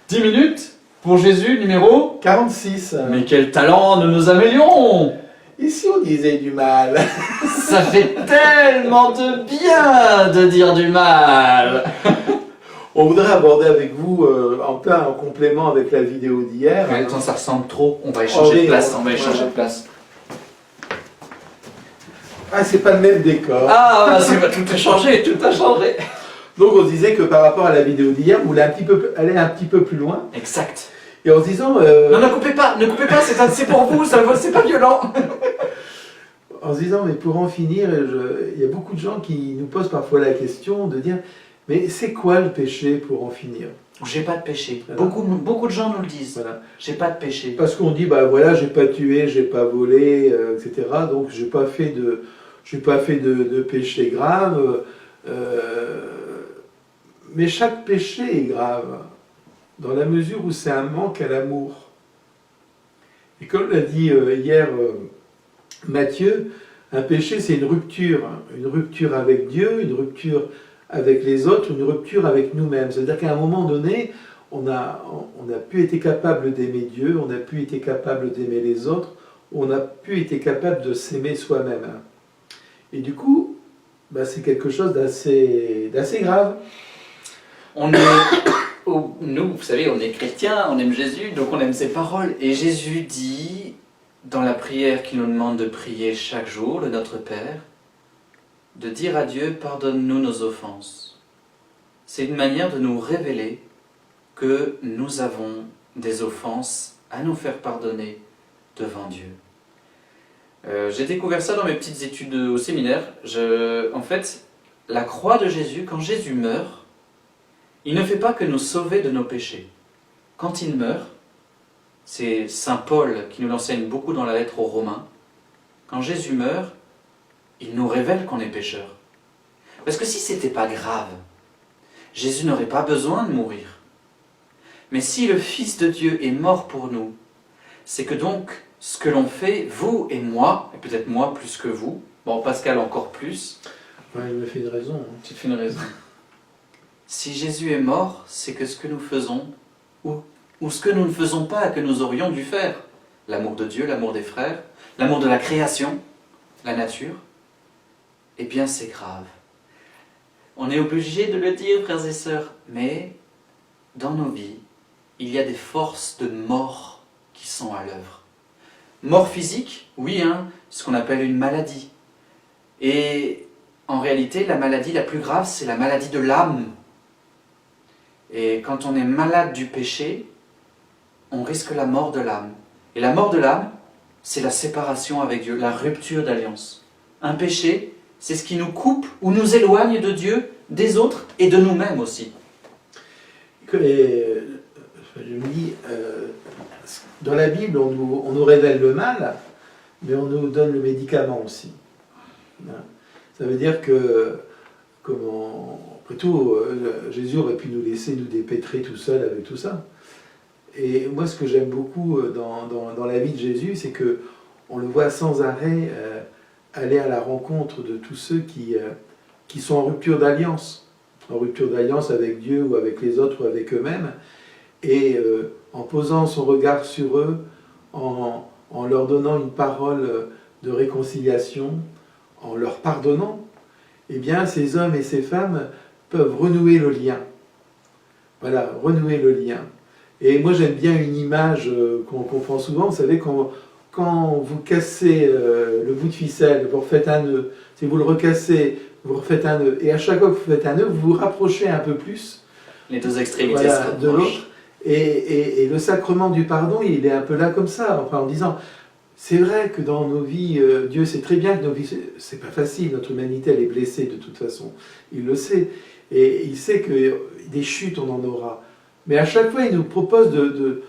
10 minutes pour Jésus, numéro 46. Mais quel talent nous nous améliorons! Et si on disait du mal? Ça fait tellement de bien de dire du mal! On voudrait aborder avec vous, en complément avec la vidéo d'hier. Mais attends, ça ressemble trop, on va échanger de place, on va échanger de place. Ah, c'est pas le même décor. Ah, tout a changé, tout a changé! Donc on se disait que par rapport à la vidéo d'hier, vous voulez aller un petit peu plus loin. Exact. Et en se disant... Non, ne coupez pas, c'est pour vous, c'est pas violent. En se disant, mais pour en finir, il y a beaucoup de gens qui nous posent parfois la question de dire, mais c'est quoi le péché pour en finir? J'ai pas de péché. Voilà. Beaucoup de gens nous le disent. Voilà. J'ai pas de péché. Parce qu'on dit, bah voilà, j'ai pas tué, j'ai pas volé, etc. Donc j'ai pas fait de péché grave. Mais chaque péché est grave, dans la mesure où c'est un manque à l'amour. Et comme l'a dit hier Matthieu, un péché c'est une rupture avec Dieu, une rupture avec les autres, une rupture avec nous-mêmes. C'est-à-dire qu'à un moment donné, on n'a plus été capable d'aimer Dieu, on n'a plus été capable d'aimer les autres, on n'a plus été capable de s'aimer soi-même. Et du coup, bah, c'est quelque chose d'assez grave. Nous, vous savez, on est chrétiens, on aime Jésus, donc on aime ses paroles. Et Jésus dit, dans la prière qu'il nous demande de prier chaque jour, le Notre Père, de dire à Dieu, pardonne-nous nos offenses. C'est une manière de nous révéler que nous avons des offenses à nous faire pardonner devant Dieu. J'ai découvert ça dans mes petites études au séminaire. En fait, la croix de Jésus, quand Jésus meurt, il ne fait pas que nous sauver de nos péchés. Quand il meurt, c'est saint Paul qui nous l'enseigne beaucoup dans la lettre aux Romains, quand Jésus meurt, il nous révèle qu'on est pécheur. Parce que si c'était pas grave, Jésus n'aurait pas besoin de mourir. Mais si le Fils de Dieu est mort pour nous, c'est que donc ce que l'on fait, vous et moi, et peut-être moi plus que vous, bon Pascal encore plus. Ouais, il me fait une raison. Tu te fais une raison. Si Jésus est mort, c'est que ce que nous faisons, ou ce que nous ne faisons pas, que nous aurions dû faire, l'amour de Dieu, l'amour des frères, l'amour de la création, la nature, eh bien c'est grave. On est obligé de le dire, frères et sœurs, mais dans nos vies, il y a des forces de mort qui sont à l'œuvre. Mort physique, oui, ce qu'on appelle une maladie. Et en réalité, la maladie la plus grave, c'est la maladie de l'âme. Et quand on est malade du péché, on risque la mort de l'âme. Et la mort de l'âme, c'est la séparation avec Dieu, la rupture d'alliance. Un péché, c'est ce qui nous coupe ou nous éloigne de Dieu, des autres et de nous-mêmes aussi. Et, je me dis, dans la Bible, on nous révèle le mal, mais on nous donne le médicament aussi. Ça veut dire que, après tout, Jésus aurait pu nous laisser nous dépêtrer tout seul avec tout ça. Et moi, ce que j'aime beaucoup dans la vie de Jésus, c'est que on le voit sans arrêt aller à la rencontre de tous ceux qui sont en rupture d'alliance avec Dieu ou avec les autres ou avec eux-mêmes, et en posant son regard sur eux, en leur donnant une parole de réconciliation, en leur pardonnant, eh bien ces hommes et ces femmes peuvent renouer le lien. Voilà, renouer le lien. Et moi j'aime bien une image qu'on prend souvent, vous savez, quand vous cassez le bout de ficelle, vous refaites un nœud, si vous le recassez, vous refaites un nœud, et à chaque fois que vous faites un nœud, vous vous rapprochez un peu plus. Les deux extrémités se de rapprochent. l'autre. Et le sacrement du pardon, il est un peu là comme ça, enfin en disant, c'est vrai que dans nos vies, Dieu sait très bien que nos vies, c'est pas facile, notre humanité elle est blessée de toute façon, il le sait, et il sait que des chutes on en aura, mais à chaque fois il nous propose de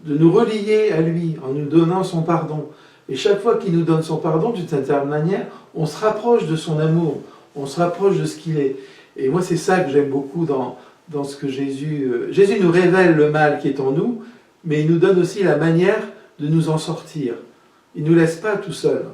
nous relier à lui en nous donnant son pardon, et chaque fois qu'il nous donne son pardon, d'une certaine manière, on se rapproche de son amour, on se rapproche de ce qu'il est, et moi c'est ça que j'aime beaucoup dans ce que Jésus nous révèle le mal qui est en nous, mais il nous donne aussi la manière de nous en sortir. Il ne nous laisse pas tout seuls.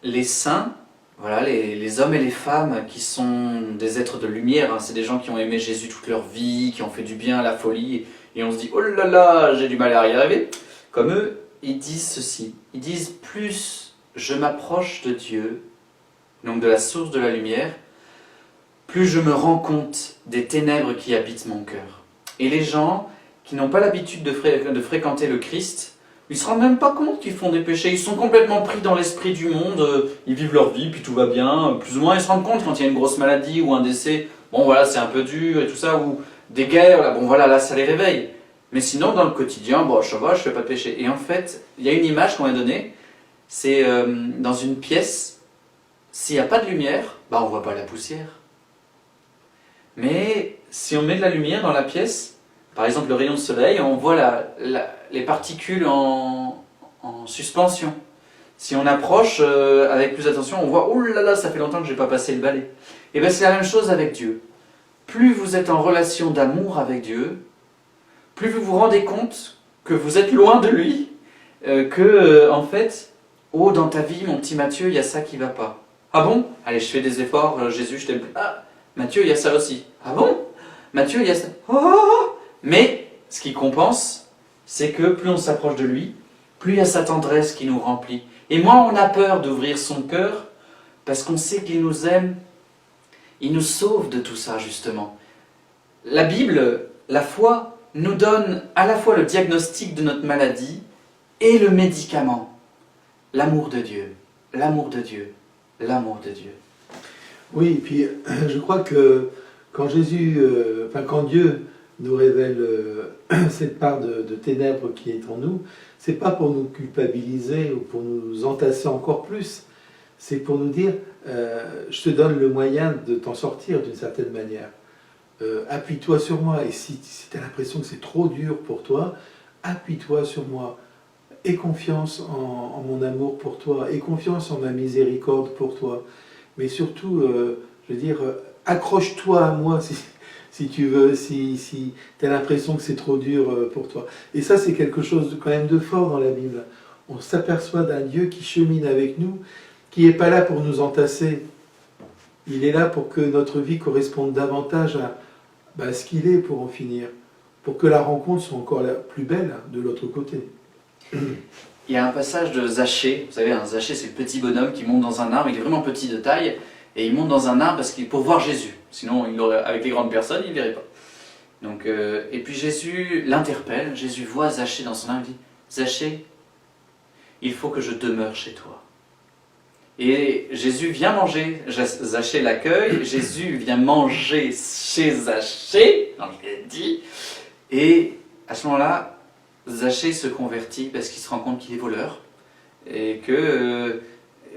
Les saints, voilà, les hommes et les femmes qui sont des êtres de lumière, hein, c'est des gens qui ont aimé Jésus toute leur vie, qui ont fait du bien à la folie, et on se dit « Oh là là, j'ai du mal à y arriver », comme eux, ils disent ceci, ils disent « Plus je m'approche de Dieu, donc de la source de la lumière, plus je me rends compte des ténèbres qui habitent mon cœur. » Et les gens qui n'ont pas l'habitude de fréquenter le Christ, ils ne se rendent même pas compte qu'ils font des péchés, ils sont complètement pris dans l'esprit du monde, ils vivent leur vie, puis tout va bien, plus ou moins ils se rendent compte quand il y a une grosse maladie ou un décès, bon voilà c'est un peu dur et tout ça, ou des guerres, là, bon voilà là ça les réveille. Mais sinon dans le quotidien, bon ça va, je fais pas de péché. Et en fait, il y a une image qu'on m'a donnée, c'est dans une pièce, s'il n'y a pas de lumière, bah on voit pas la poussière. Mais si on met de la lumière dans la pièce, par exemple le rayon de soleil, on voit les particules en suspension. Si on approche avec plus d'attention, on voit « Oh là là, ça fait longtemps que je n'ai pas passé le balai ». Et bien c'est la même chose avec Dieu. Plus vous êtes en relation d'amour avec Dieu, plus vous vous rendez compte que vous êtes loin de lui, en fait, « Oh, dans ta vie, mon petit Matthieu, il y a ça qui ne va pas. » « Ah bon? Allez, je fais des efforts, Jésus, je t'aime plus. » Ah, Matthieu, il y a ça aussi. « Ah bon? Matthieu, il y a ça. » Oh. Mais ce qui compense, c'est que plus on s'approche de lui, plus il y a sa tendresse qui nous remplit. Et moins on a peur d'ouvrir son cœur, parce qu'on sait qu'il nous aime, il nous sauve de tout ça justement. La Bible, la foi, nous donne à la fois le diagnostic de notre maladie et le médicament. L'amour de Dieu, l'amour de Dieu, l'amour de Dieu. Oui, et puis je crois que quand quand Dieu nous révèle cette part de ténèbres qui est en nous, c'est pas pour nous culpabiliser ou pour nous entasser encore plus, c'est pour nous dire je te donne le moyen de t'en sortir d'une certaine manière. Appuie-toi sur moi, et si tu as l'impression que c'est trop dur pour toi, appuie-toi sur moi. Aie confiance en mon amour pour toi, aie confiance en ma miséricorde pour toi. Mais surtout, je veux dire, accroche-toi à moi si tu veux, si tu as l'impression que c'est trop dur pour toi. Et ça, c'est quelque chose quand même de fort dans la Bible. On s'aperçoit d'un Dieu qui chemine avec nous, qui n'est pas là pour nous entasser. Il est là pour que notre vie corresponde davantage à ce qu'il est pour en finir, pour que la rencontre soit encore la plus belle de l'autre côté. Il y a un passage de Zachée, vous savez, un Zachée c'est le petit bonhomme qui monte dans un arbre, il est vraiment petit de taille, et il monte dans un arbre pour voir Jésus, sinon avec les grandes personnes il ne verrait pas. Donc, et puis Jésus l'interpelle, Jésus voit Zachée dans son arbre, il dit « Zachée, il faut que je demeure chez toi ». Et Jésus vient manger, Zachée l'accueille, Jésus vient manger chez Zachée, je l'ai dit, et à ce moment-là, Zachée se convertit parce qu'il se rend compte qu'il est voleur et que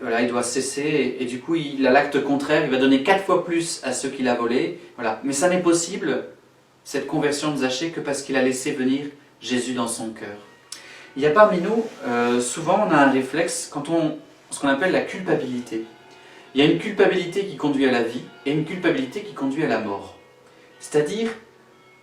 voilà, il doit cesser et du coup il a l'acte contraire, il va donner 4 fois plus à ceux qu'il a volés. Voilà. Mais ça n'est possible, cette conversion de Zachée, que parce qu'il a laissé venir Jésus dans son cœur. Il y a parmi nous, souvent on a un réflexe, ce qu'on appelle la culpabilité. Il y a une culpabilité qui conduit à la vie et une culpabilité qui conduit à la mort. C'est-à-dire,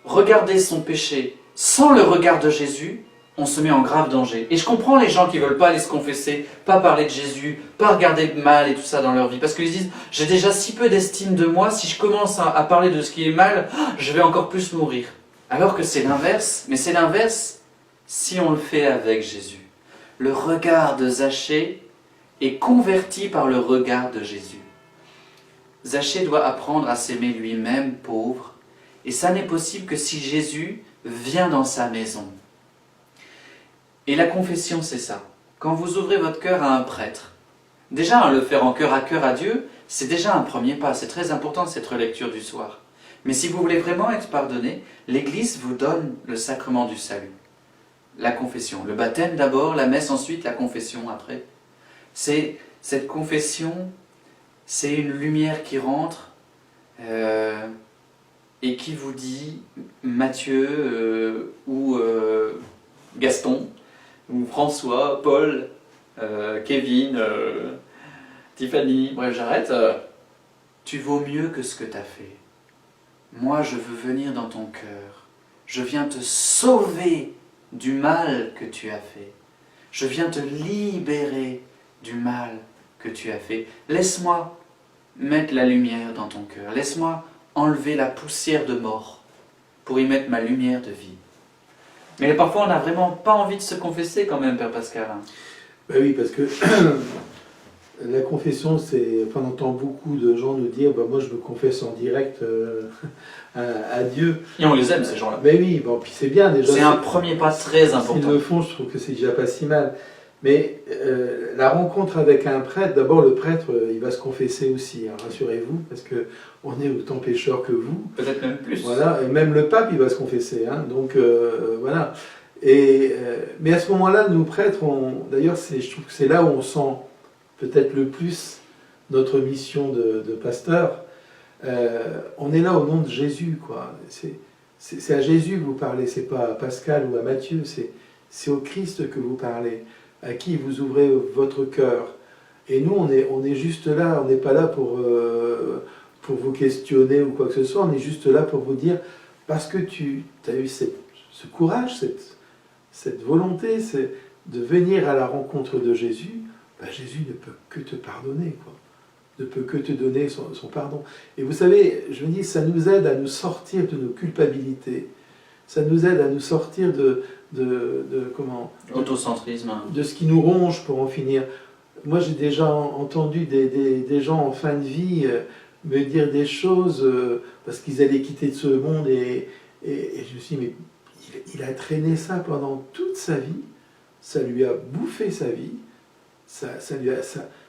regarder son péché sans le regard de Jésus, on se met en grave danger. Et je comprends les gens qui ne veulent pas aller se confesser, pas parler de Jésus, pas regarder le mal et tout ça dans leur vie. Parce qu'ils disent, j'ai déjà si peu d'estime de moi, si je commence à parler de ce qui est mal, je vais encore plus mourir. Alors que c'est l'inverse, mais c'est l'inverse si on le fait avec Jésus. Le regard de Zachée est converti par le regard de Jésus. Zachée doit apprendre à s'aimer lui-même pauvre, et ça n'est possible que si Jésus vient dans sa maison. Et la confession, c'est ça. Quand vous ouvrez votre cœur à un prêtre, déjà le faire en cœur à Dieu, c'est déjà un premier pas. C'est très important cette relecture du soir. Mais si vous voulez vraiment être pardonné, l'Église vous donne le sacrement du salut. La confession. Le baptême d'abord, la messe ensuite, la confession après. Cette confession, c'est une lumière qui rentre et qui vous dit, Matthieu ou Gaston, ou François, Paul, Kevin, Tiffany, bref j'arrête, tu vaux mieux que ce que tu as fait. Moi je veux venir dans ton cœur, je viens te sauver du mal que tu as fait, je viens te libérer du mal que tu as fait. Laisse-moi mettre la lumière dans ton cœur. Laisse-moi enlever la poussière de mort pour y mettre ma lumière de vie. Mais parfois, on n'a vraiment pas envie de se confesser quand même, Père Pascal. Ben oui, parce que la confession, on entend beaucoup de gens nous dire moi je me confesse en direct à Dieu. Et on les aime, ces gens-là. Mais oui, bon, puis c'est bien déjà. C'est un premier pas très important. S'ils le font, je trouve que c'est déjà pas si mal. Mais la rencontre avec un prêtre, d'abord le prêtre, il va se confesser aussi, hein, rassurez-vous, parce qu'on est autant pécheurs que vous. Peut-être même plus. Voilà, et même le pape, il va se confesser. Hein, donc voilà. Mais à ce moment-là, nous prêtres, d'ailleurs, je trouve que c'est là où on sent peut-être le plus notre mission de pasteur. On est là au nom de Jésus, quoi. C'est à Jésus que vous parlez, c'est pas à Pascal ou à Matthieu, c'est au Christ que vous parlez, à qui vous ouvrez votre cœur. Et nous, on est juste là, on n'est pas là pour vous questionner ou quoi que ce soit, on est juste là pour vous dire, parce que tu as eu ce courage, cette volonté de venir à la rencontre de Jésus, Jésus ne peut que te pardonner, quoi. Ne peut que te donner son pardon. Et vous savez, je me dis, ça nous aide à nous sortir de nos culpabilités, ça nous aide à nous sortir de autocentrisme, de ce qui nous ronge pour en finir. Moi, j'ai déjà entendu des gens en fin de vie me dire des choses parce qu'ils allaient quitter de ce monde et je me suis dit, mais il a traîné ça pendant toute sa vie, ça lui a bouffé sa vie,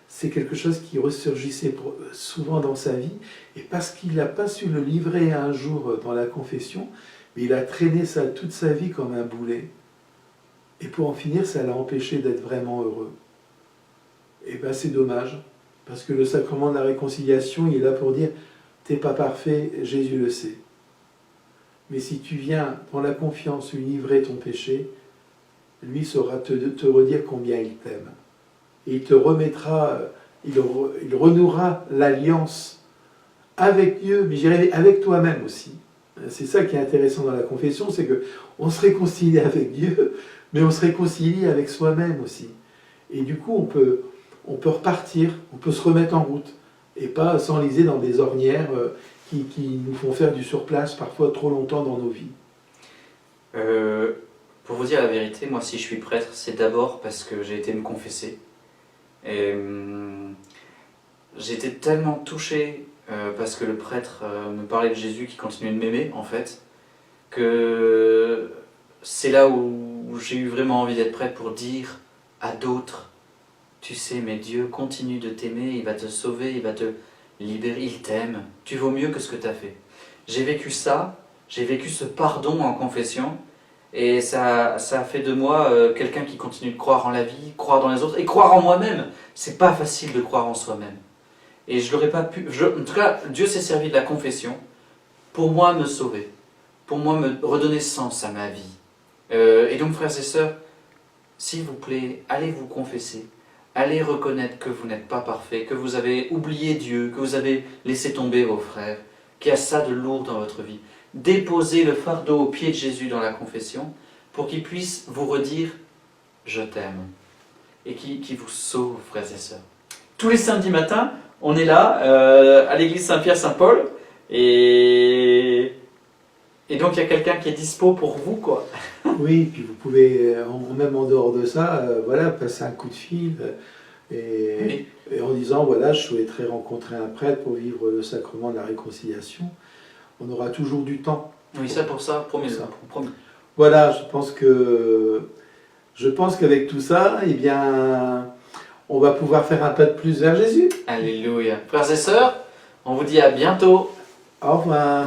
c'est quelque chose qui ressurgissait souvent dans sa vie, et parce qu'il n'a pas su le livrer un jour dans la confession, mais il a traîné ça toute sa vie comme un boulet. Et pour en finir, ça l'a empêché d'être vraiment heureux. Et bien c'est dommage, parce que le sacrement de la réconciliation, il est là pour dire, t'es pas parfait, Jésus le sait. Mais si tu viens dans la confiance lui livrer ton péché, lui saura te redire combien il t'aime. Et il te remettra, il renouera l'alliance avec Dieu, mais j'irais avec toi-même aussi. C'est ça qui est intéressant dans la confession, c'est qu'on se réconcilie avec Dieu, mais on se réconcilie avec soi-même aussi. Et du coup, on peut repartir, on peut se remettre en route, et pas s'enliser dans des ornières qui nous font faire du surplace parfois trop longtemps dans nos vies. Pour vous dire la vérité, moi si je suis prêtre, c'est d'abord parce que j'ai été me confesser. Et j'étais tellement touché parce que le prêtre me parlait de Jésus qui continuait de m'aimer en fait, que c'est là où j'ai eu vraiment envie d'être prêtre pour dire à d'autres, tu sais, mais Dieu continue de t'aimer, il va te sauver, il va te libérer, il t'aime, tu vaux mieux que ce que tu as fait. J'ai vécu ça, j'ai vécu ce pardon en confession, et ça a fait de moi quelqu'un qui continue de croire en la vie, croire dans les autres, et croire en moi-même. C'est pas facile de croire en soi-même. Et je l'aurais pas pu... en tout cas, Dieu s'est servi de la confession pour moi me sauver, pour moi me redonner sens à ma vie. Et donc, frères et sœurs, s'il vous plaît, allez vous confesser. Allez reconnaître que vous n'êtes pas parfait, que vous avez oublié Dieu, que vous avez laissé tomber vos frères, qu'il y a ça de lourd dans votre vie. Déposez le fardeau aux pieds de Jésus dans la confession pour qu'il puisse vous redire « Je t'aime » et qui vous sauve, frères et sœurs. Tous les samedis matins, on est là à l'église Saint-Pierre-Saint-Paul et donc il y a quelqu'un qui est dispo pour vous, quoi. Oui, puis vous pouvez, même en dehors de ça, passer un coup de fil et en disant, voilà, je souhaiterais rencontrer un prêtre pour vivre le sacrement de la réconciliation. On aura toujours du temps. Oui, ça pour ça, promis. Voilà, je pense qu'avec tout ça, eh bien, on va pouvoir faire un pas de plus vers Jésus. Alléluia. Frères et sœurs, on vous dit à bientôt. Au revoir.